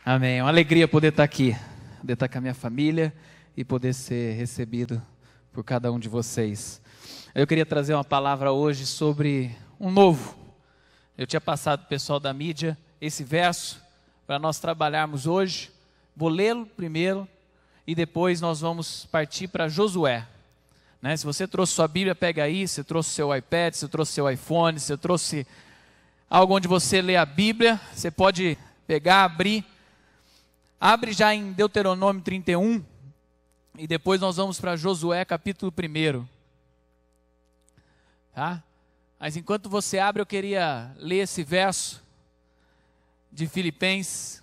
Amém. Uma alegria poder estar aqui, poder estar com a minha família e poder ser recebido por cada um de vocês. Eu queria trazer uma palavra hoje sobre um novo. Eu tinha passado para o pessoal da mídia esse verso para nós trabalharmos hoje. Vou lê-lo primeiro e depois nós vamos partir para Josué. Se você trouxe sua Bíblia, pega aí. Se trouxe seu iPad, se trouxe seu iPhone, se trouxe algo onde você lê a Bíblia, você pode pegar, abrir. Abre já em Deuteronômio 31 e depois nós vamos para Josué capítulo 1. Tá? Mas enquanto você abre, eu queria ler esse verso de Filipenses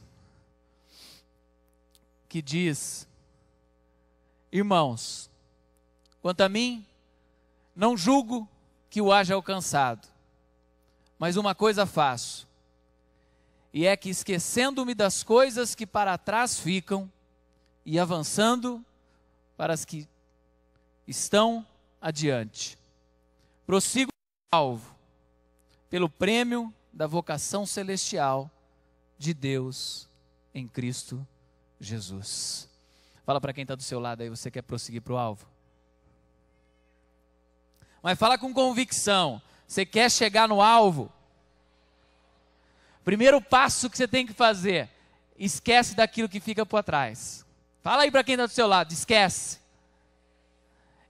que diz: Irmãos, quanto a mim, não julgo que o haja alcançado, mas uma coisa faço, e é que esquecendo-me das coisas que para trás ficam e avançando para as que estão adiante, prossigo o alvo, pelo prêmio da vocação celestial de Deus em Cristo Jesus. Fala para quem está do seu lado aí, você quer prosseguir para o alvo? Mas fala com convicção, você quer chegar no alvo? Primeiro passo que você tem que fazer, esquece daquilo que fica por trás. Fala aí para quem está do seu lado, esquece.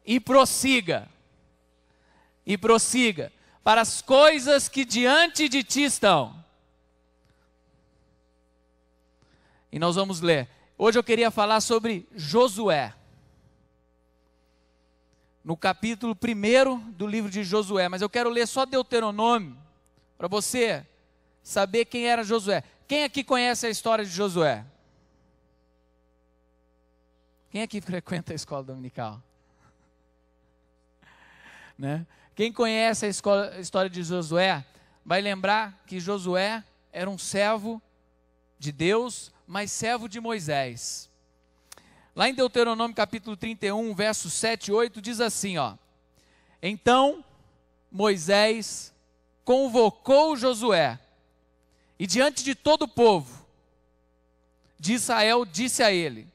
E prossiga para as coisas que diante de ti estão. E nós vamos ler. Hoje eu queria falar sobre Josué. No capítulo 1 do livro de Josué, mas eu quero ler só Deuteronômio, para você saber quem era Josué. Quem aqui conhece a história de Josué? Quem aqui frequenta a escola dominical? Né? Quem conhece a história de Josué, vai lembrar que Josué era um servo de Deus, mas servo de Moisés. Lá em Deuteronômio capítulo 31, versos 7 e 8, diz assim, ó: Então Moisés convocou Josué, e diante de todo o povo de Israel disse a ele: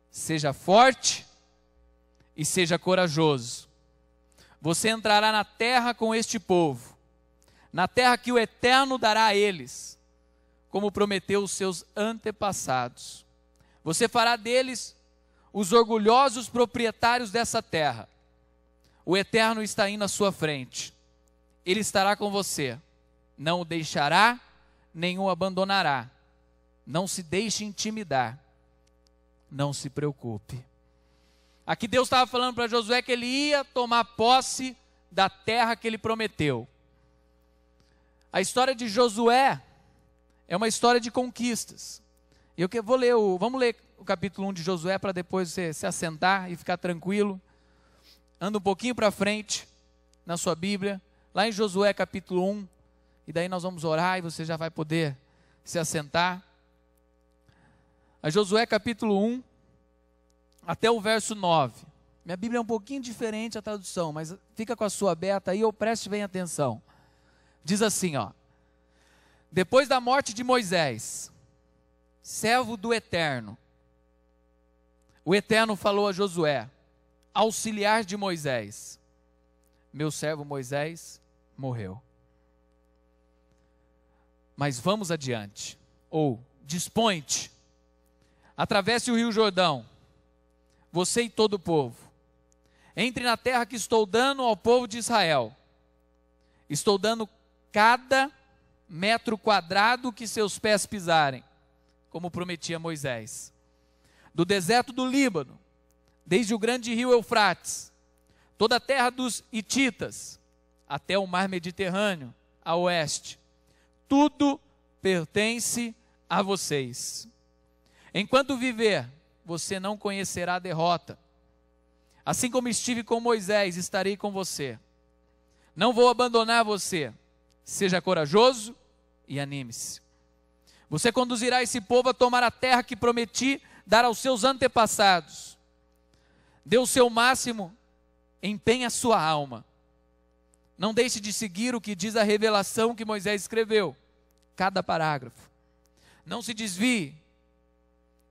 Seja forte e seja corajoso. Você entrará na terra com este povo, na terra que o Eterno dará a eles, como prometeu os seus antepassados. Você fará deles os orgulhosos proprietários dessa terra. O Eterno está indo à sua frente. Ele estará com você. Não o deixará, nem o abandonará. Não se deixe intimidar. Não se preocupe. Aqui Deus estava falando para Josué que ele ia tomar posse da terra que ele prometeu. A história de Josué é uma história de conquistas. Vamos ler o capítulo 1 de Josué para depois você se assentar e ficar tranquilo. Anda um pouquinho para frente na sua Bíblia, lá em Josué capítulo 1, e daí nós vamos orar e você já vai poder se assentar. A Josué capítulo 1, até o verso 9. Minha Bíblia é um pouquinho diferente a tradução, mas fica com a sua aberta aí ou preste bem atenção. Diz assim, ó: Depois da morte de Moisés, servo do Eterno, o Eterno falou a Josué, auxiliar de Moisés: Meu servo Moisés morreu. Mas vamos adiante. Ou, dispõe-te, atravesse o rio Jordão, você e todo o povo. Entre na terra que estou dando ao povo de Israel. Estou dando cada metro quadrado que seus pés pisarem, como prometia Moisés. Do deserto do Líbano, desde o grande rio Eufrates, toda a terra dos Hititas, até o mar Mediterrâneo, a oeste. Tudo pertence a vocês. Enquanto viver, você não conhecerá a derrota. Assim como estive com Moisés, estarei com você. Não vou abandonar você. Seja corajoso e anime-se. Você conduzirá esse povo a tomar a terra que prometi dar aos seus antepassados. Dê o seu máximo, empenhe a sua alma. Não deixe de seguir o que diz a revelação que Moisés escreveu, cada parágrafo. Não se desvie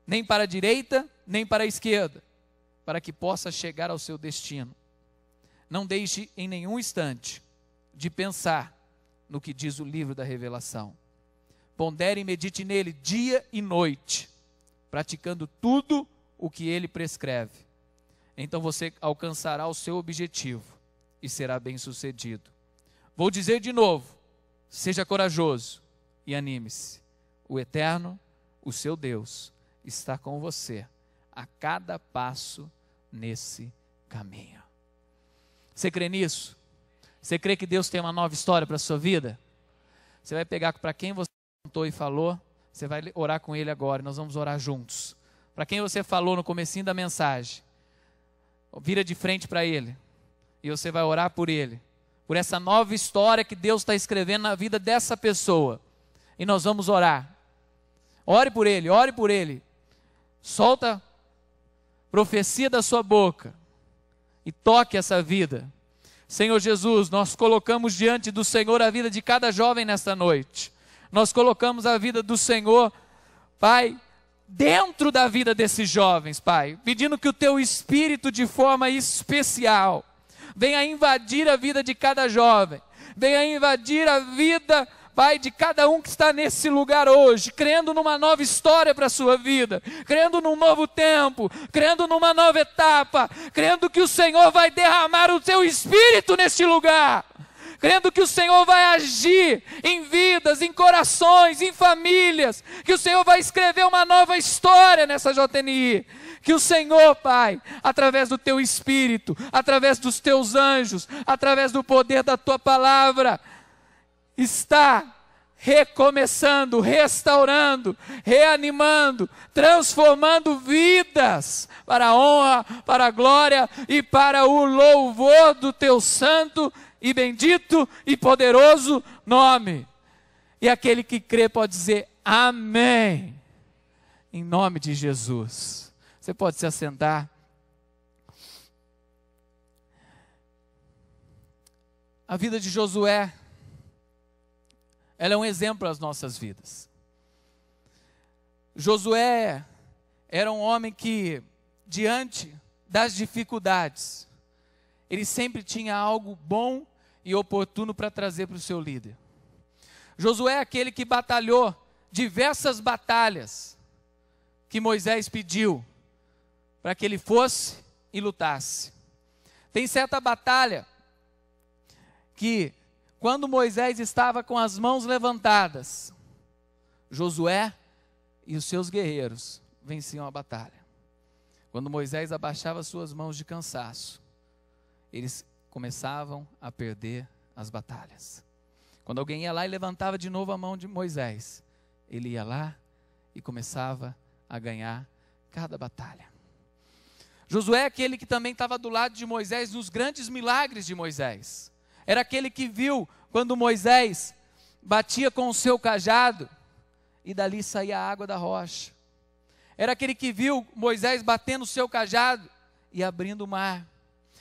nem para a direita, nem para a esquerda, para que possa chegar ao seu destino. Não deixe em nenhum instante de pensar no que diz o livro da Revelação. Pondere e medite nele dia e noite, praticando tudo o que ele prescreve. Então você alcançará o seu objetivo e será bem-sucedido. Vou dizer de novo, seja corajoso e anime-se. O Eterno, o seu Deus, está com você a cada passo nesse caminho. Você crê nisso? Você crê que Deus tem uma nova história para a sua vida? Você vai pegar para quem você contou e falou, você vai orar com ele agora, nós vamos orar juntos. Para quem você falou no comecinho da mensagem, vira de frente para ele, e você vai orar por ele, por essa nova história que Deus está escrevendo na vida dessa pessoa, e nós vamos orar. Ore por ele, solta profecia da sua boca, e toque essa vida. Senhor Jesus, nós colocamos diante do Senhor a vida de cada jovem nesta noite. Nós colocamos a vida do Senhor, Pai, dentro da vida desses jovens, Pai, pedindo que o Teu Espírito de forma especial venha invadir a vida de cada jovem, venha invadir a vida, Pai, de cada um que está nesse lugar hoje, crendo numa nova história para a sua vida, crendo num novo tempo, crendo numa nova etapa, crendo que o Senhor vai derramar o Seu Espírito neste lugar, crendo que o Senhor vai agir em vidas, em corações, em famílias, que o Senhor vai escrever uma nova história nessa JNI, que o Senhor, Pai, através do Teu Espírito, através dos Teus anjos, através do poder da Tua palavra, está recomeçando, restaurando, reanimando, transformando vidas para a honra, para a glória e para o louvor do Teu santo e bendito e poderoso nome. E aquele que crê pode dizer amém, em nome de Jesus. Você pode se assentar. A vida de Josué, ela é um exemplo às nossas vidas. Josué era um homem que, diante das dificuldades, ele sempre tinha algo bom e oportuno para trazer para o seu líder. Josué é aquele que batalhou diversas batalhas que Moisés pediu para que ele fosse e lutasse. Tem certa batalha que, quando Moisés estava com as mãos levantadas, Josué e os seus guerreiros venciam a batalha. Quando Moisés abaixava suas mãos de cansaço, eles começavam a perder as batalhas. Quando alguém ia lá e levantava de novo a mão de Moisés, ele ia lá e começava a ganhar cada batalha. Josué é aquele que também estava do lado de Moisés nos grandes milagres de Moisés. Era aquele que viu quando Moisés batia com o seu cajado e dali saía a água da rocha. Era aquele que viu Moisés batendo o seu cajado e abrindo o mar.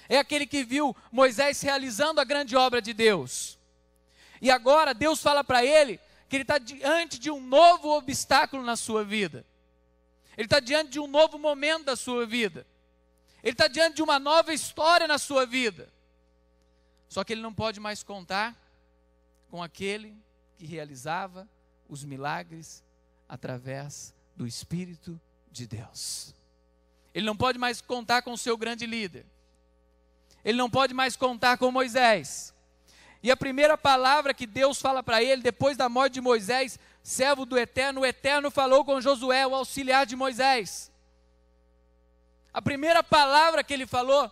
É aquele que viu Moisés realizando a grande obra de Deus. E agora Deus fala para ele que ele está diante de um novo obstáculo na sua vida. Ele está diante de um novo momento da sua vida. Ele está diante de uma nova história na sua vida. Só que ele não pode mais contar com aquele que realizava os milagres através do Espírito de Deus. Ele não pode mais contar com o seu grande líder. Ele não pode mais contar com Moisés. E a primeira palavra que Deus fala para ele, depois da morte de Moisés, servo do Eterno, o Eterno falou com Josué, o auxiliar de Moisés. A primeira palavra que ele falou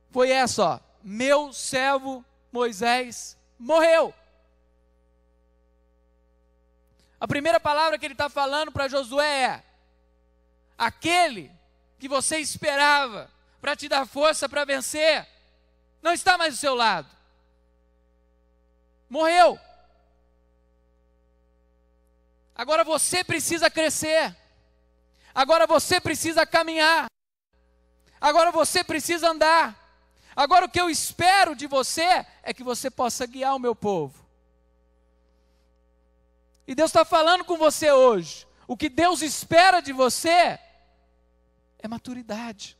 foi essa, ó: meu servo Moisés morreu. A primeira palavra que ele está falando para Josué é: aquele que você esperava para te dar força para vencer, não está mais do seu lado. Morreu. Agora você precisa crescer. Agora você precisa caminhar. Agora você precisa andar. Agora o que eu espero de você é que você possa guiar o meu povo. E Deus está falando com você hoje. O que Deus espera de você é maturidade.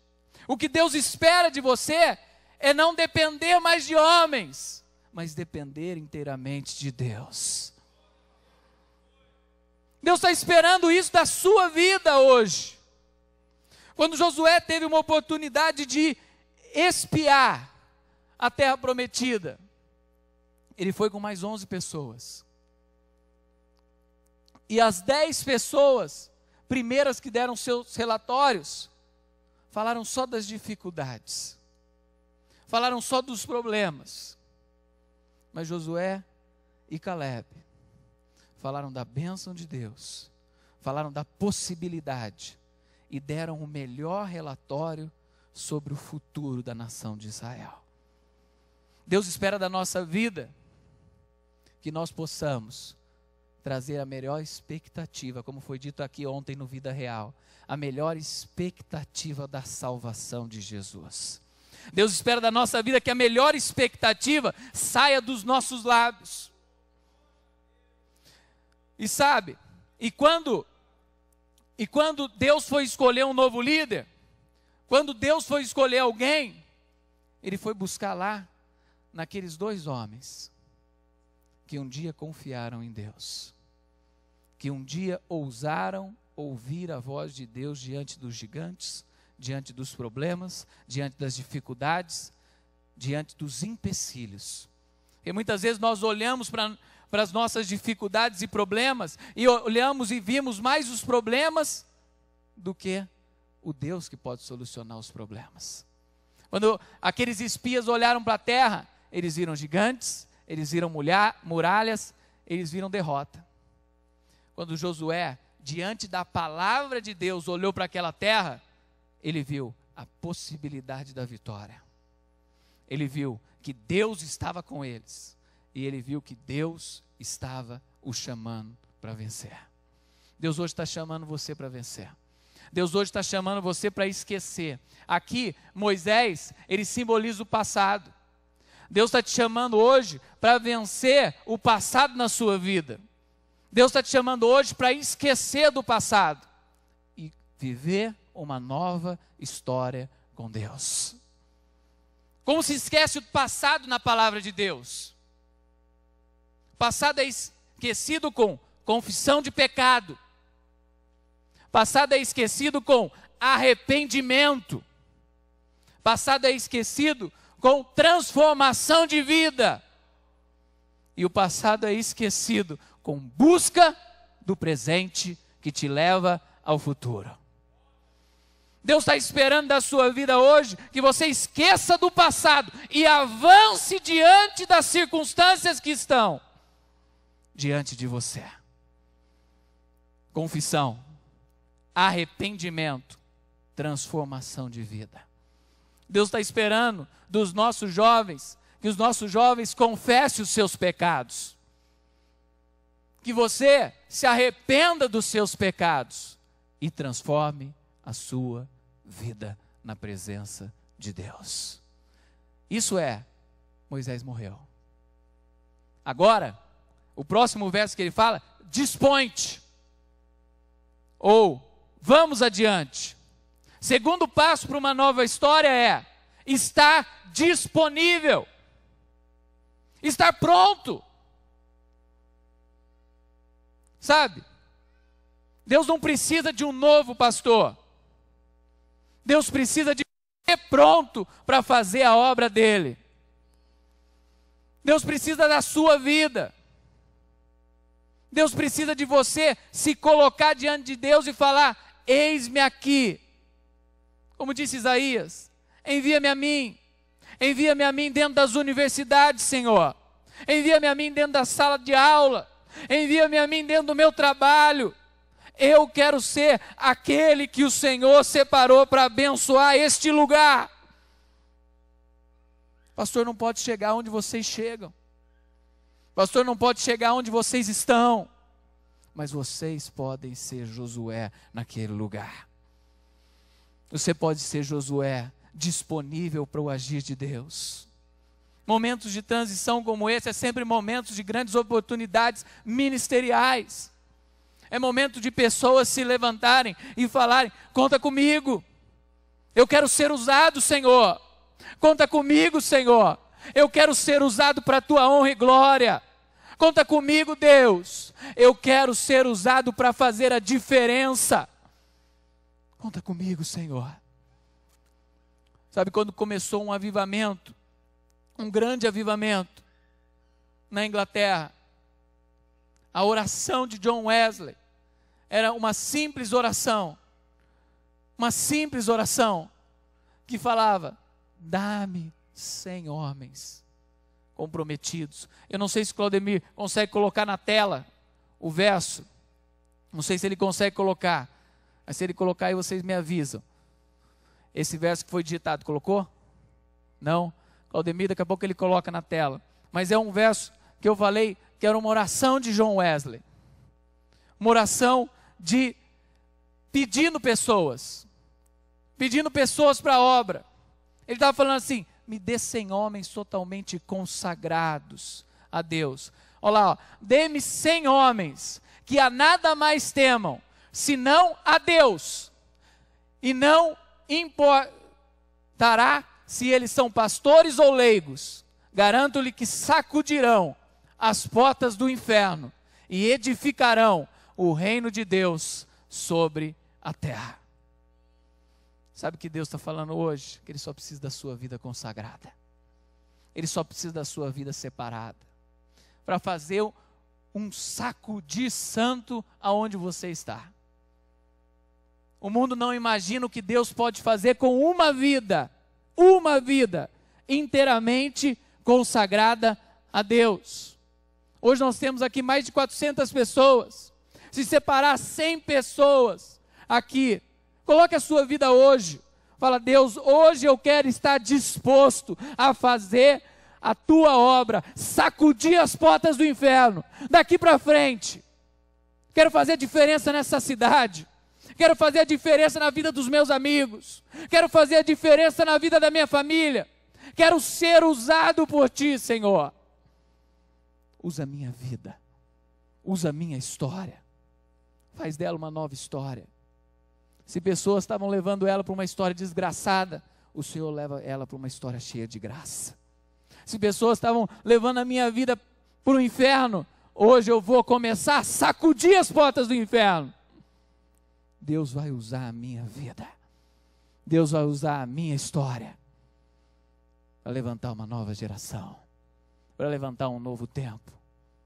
O que Deus espera de você é não depender mais de homens, mas depender inteiramente de Deus. Deus está esperando isso da sua vida hoje. Quando Josué teve uma oportunidade de espiar a terra prometida, ele foi com mais 11 pessoas. E as 10 pessoas primeiras que deram seus relatórios, falaram só das dificuldades, falaram só dos problemas. Mas Josué e Caleb falaram da bênção de Deus, falaram da possibilidade e deram o melhor relatório sobre o futuro da nação de Israel. Deus espera da nossa vida que nós possamos trazer a melhor expectativa, como foi dito aqui ontem no Vida Real, a melhor expectativa da salvação de Jesus. Deus espera da nossa vida que a melhor expectativa saia dos nossos lábios. E sabe, e quando Deus foi escolher um novo líder, quando Deus foi escolher alguém, Ele foi buscar lá, naqueles 2 homens, que um dia confiaram em Deus, que um dia ousaram ouvir a voz de Deus diante dos gigantes, diante dos problemas, diante das dificuldades, diante dos empecilhos. E muitas vezes nós olhamos para as nossas dificuldades e problemas, e olhamos e vimos mais os problemas do que o Deus que pode solucionar os problemas. Quando aqueles espias olharam para a terra, eles viram gigantes, eles viram muralhas, eles viram derrota. Quando Josué, diante da palavra de Deus, olhou para aquela terra, ele viu a possibilidade da vitória. Ele viu que Deus estava com eles. E ele viu que Deus estava o chamando para vencer. Deus hoje está chamando você para vencer. Deus hoje está chamando você para esquecer. Aqui, Moisés, ele simboliza o passado. Deus está te chamando hoje para vencer o passado na sua vida. Deus está te chamando hoje para esquecer do passado e viver uma nova história com Deus. Como se esquece o passado na palavra de Deus? O passado é esquecido com confissão de pecado. O passado é esquecido com arrependimento. O passado é esquecido com transformação de vida. E o passado é esquecido com busca do presente que te leva ao futuro. Deus está esperando da sua vida hoje que você esqueça do passado e avance diante das circunstâncias que estão diante de você. Confissão, arrependimento, transformação de vida. Deus está esperando dos nossos jovens, que os nossos jovens confessem os seus pecados. Que você se arrependa dos seus pecados e transforme a sua vida na presença de Deus. Isso é, Moisés morreu. Agora, o próximo verso que ele fala, dispõe-te, ou vamos adiante. Segundo passo para uma nova história é estar disponível, estar pronto. Sabe, Deus não precisa de um novo pastor. Deus precisa de você pronto para fazer a obra dele. Deus precisa da sua vida. Deus precisa de você se colocar diante de Deus e falar: eis-me aqui. Como disse Isaías, envia-me a mim. Envia-me a mim dentro das universidades, Senhor. Envia-me a mim dentro da sala de aula. Envia-me a mim dentro do meu trabalho. Eu quero ser aquele que o Senhor separou para abençoar este lugar. Pastor não pode chegar onde vocês chegam. Pastor não pode chegar onde vocês estão. Mas vocês podem ser Josué naquele lugar. Você pode ser Josué disponível para o agir de Deus. Momentos de transição como esse é sempre momentos de grandes oportunidades ministeriais. É momento de pessoas se levantarem e falarem: conta comigo, eu quero ser usado, Senhor. Conta comigo, Senhor, eu quero ser usado para a tua honra e glória. Conta comigo, Deus, eu quero ser usado para fazer a diferença. Conta comigo, Senhor. Sabe quando começou um avivamento, um grande avivamento na Inglaterra? A oração de John Wesley era uma simples oração que falava: dá-me 100 homens comprometidos. Eu não sei se Claudemir consegue colocar na tela o verso, não sei se ele consegue colocar, mas se ele colocar aí vocês me avisam. Esse verso que foi digitado, colocou? Não? Claudemir, daqui a pouco ele coloca na tela. Mas é um verso que eu falei que era uma oração de John Wesley. Uma oração de pedindo pessoas para a obra. Ele estava falando assim: me dê 100 homens totalmente consagrados a Deus. Olha lá, dê-me 100 homens que a nada mais temam, senão a Deus. E não importará se eles são pastores ou leigos. Garanto-lhe que sacudirão as portas do inferno e edificarão o reino de Deus sobre a terra. Sabe o que Deus está falando hoje? Que Ele só precisa da sua vida consagrada. Ele só precisa da sua vida separada. Para fazer um sacudir santo aonde você está. O mundo não imagina o que Deus pode fazer com uma vida inteiramente consagrada a Deus. Hoje nós temos aqui mais de 400 pessoas. Se separar 100 pessoas aqui, coloque a sua vida hoje. Fala: Deus, hoje eu quero estar disposto a fazer a tua obra, sacudir as portas do inferno. Daqui para frente, quero fazer diferença nessa cidade. Quero fazer a diferença na vida dos meus amigos. Quero fazer a diferença na vida da minha família. Quero ser usado por ti, Senhor. Usa a minha vida. Usa a minha história. Faz dela uma nova história. Se pessoas estavam levando ela para uma história desgraçada, o Senhor leva ela para uma história cheia de graça. Se pessoas estavam levando a minha vida para o inferno, hoje eu vou começar a sacudir as portas do inferno. Deus vai usar a minha vida. Deus vai usar a minha história para levantar uma nova geração, para levantar um novo tempo,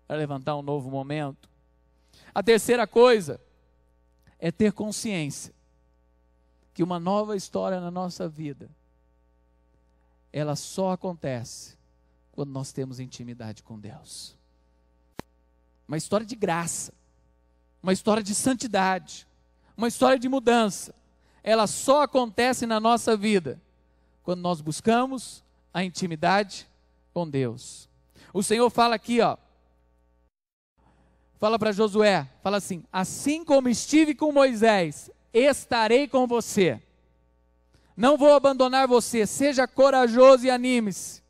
para levantar um novo momento. A terceira coisa é ter consciência que uma nova história na nossa vida, ela só acontece quando nós temos intimidade com Deus. Uma história de graça, uma história de santidade, uma história de mudança. Ela só acontece na nossa vida quando nós buscamos a intimidade com Deus. O Senhor fala aqui, fala para Josué, fala assim: assim como estive com Moisés, estarei com você. Não vou abandonar você, seja corajoso e anime-se.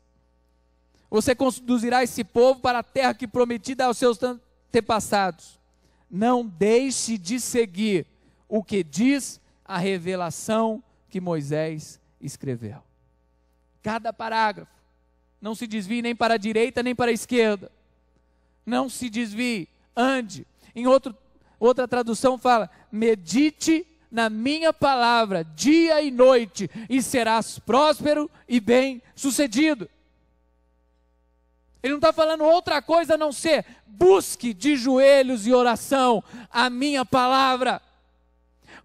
Você conduzirá esse povo para a terra que prometi dar aos seus antepassados. Não deixe de seguir o que diz a revelação que Moisés escreveu. Cada parágrafo. Não se desvie nem para a direita nem para a esquerda. Não se desvie, ande. Em outra tradução fala: medite na minha palavra dia e noite, e serás próspero e bem sucedido. Ele não está falando outra coisa a não ser: busque de joelhos e oração a minha palavra.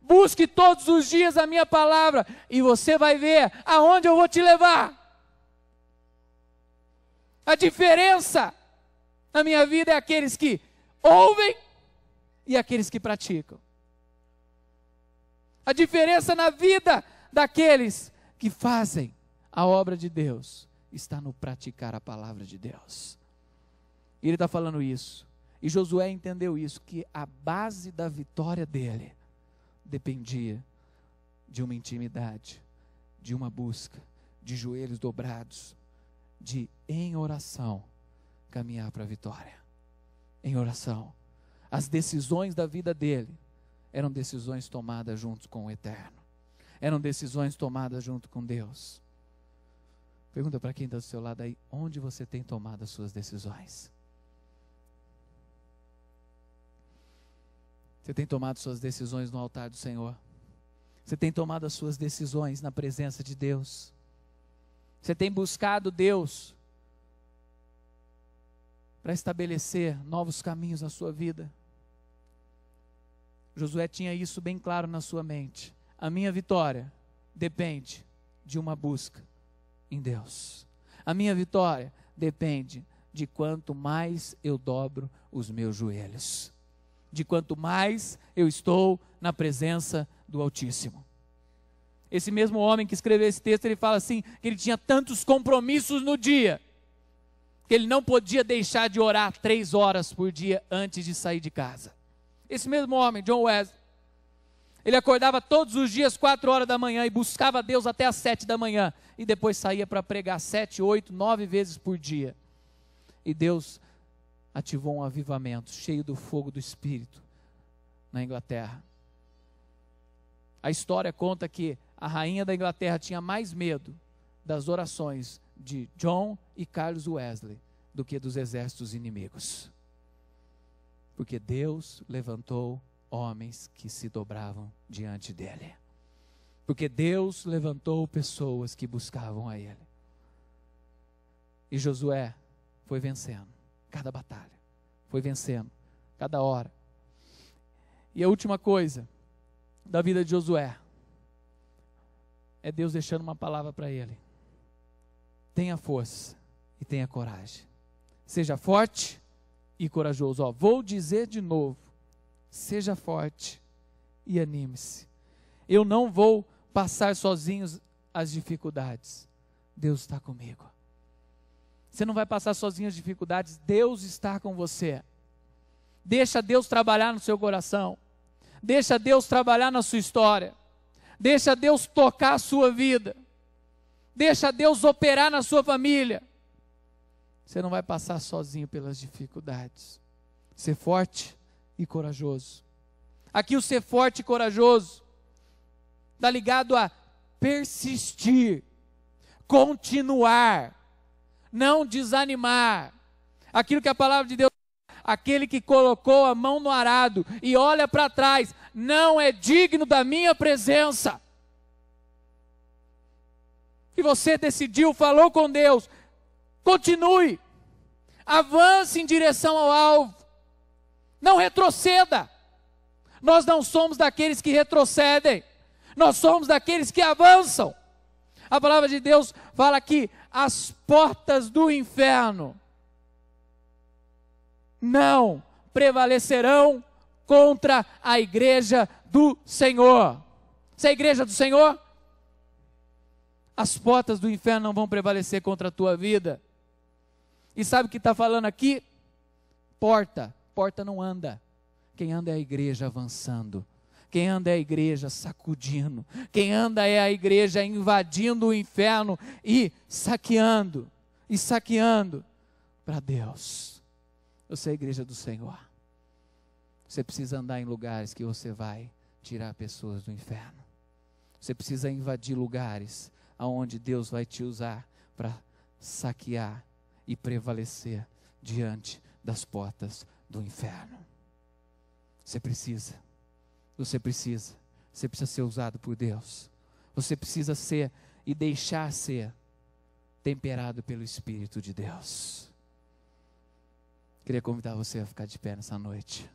Busque todos os dias a minha palavra, e você vai ver aonde eu vou te levar. A diferença na minha vida é aqueles que ouvem e aqueles que praticam. A diferença na vida daqueles que fazem a obra de Deus está no praticar a palavra de Deus. E ele está falando isso. E Josué entendeu isso, que a base da vitória dele dependia de uma intimidade, de uma busca, de joelhos dobrados, de em oração caminhar para a vitória. Em oração. As decisões da vida dele eram decisões tomadas junto com o Eterno. Eram decisões tomadas junto com Deus. Pergunta para quem está do seu lado aí, onde você tem tomado as suas decisões? Você tem tomado suas decisões no altar do Senhor? Você tem tomado as suas decisões na presença de Deus? Você tem buscado Deus para estabelecer novos caminhos na sua vida? Josué tinha isso bem claro na sua mente. A minha vitória depende de uma busca em Deus. A minha vitória depende de quanto mais eu dobro os meus joelhos, de quanto mais eu estou na presença do Altíssimo. Esse mesmo homem que escreveu esse texto, ele fala assim, que ele tinha tantos compromissos no dia, que ele não podia deixar de orar 3 horas por dia antes de sair de casa. Esse mesmo homem, John Wesley, ele acordava todos os dias 4 horas da manhã e buscava Deus até as 7 da manhã, e depois saía para pregar 7, 8, 9 vezes por dia. E Deus ativou um avivamento cheio do fogo do Espírito na Inglaterra. A história conta que a rainha da Inglaterra tinha mais medo das orações de John e Carlos Wesley do que dos exércitos inimigos. Porque Deus levantou homens que se dobravam diante dele. Porque Deus levantou pessoas que buscavam a ele. E Josué foi vencendo cada batalha. Foi vencendo cada hora. E a última coisa da vida de Josué é Deus deixando uma palavra para ele. Tenha força e tenha coragem. Seja forte e corajoso. Vou dizer de novo. Seja forte e anime-se. Eu não vou passar sozinho as dificuldades. Deus está comigo. Você não vai passar sozinho as dificuldades. Deus está com você. Deixa Deus trabalhar no seu coração. Deixa Deus trabalhar na sua história. Deixa Deus tocar a sua vida. Deixa Deus operar na sua família. Você não vai passar sozinho pelas dificuldades. Ser forte e corajoso. Aqui o ser forte e corajoso está ligado a persistir, continuar, não desanimar. Aquilo que a palavra de Deus, aquele que colocou a mão no arado e olha para trás, não é digno da minha presença. E você decidiu, falou com Deus, continue, avance em direção ao alvo, não retroceda. Nós não somos daqueles que retrocedem, nós somos daqueles que avançam. A palavra de Deus fala que as portas do inferno não prevalecerão contra a igreja do Senhor. Você é a igreja do Senhor? As portas do inferno não vão prevalecer contra a tua vida. E sabe o que está falando aqui? Porta não anda. Quem anda é a igreja avançando. Quem anda é a igreja sacudindo. Quem anda é a igreja invadindo o inferno e saqueando para Deus. Você é a igreja do Senhor. Você precisa andar em lugares que você vai tirar pessoas do inferno. Você precisa invadir lugares aonde Deus vai te usar para saquear e prevalecer diante das portas do inferno. Você precisa ser usado por Deus. Você precisa ser e deixar ser temperado pelo Espírito de Deus. Queria convidar você a ficar de pé nessa noite.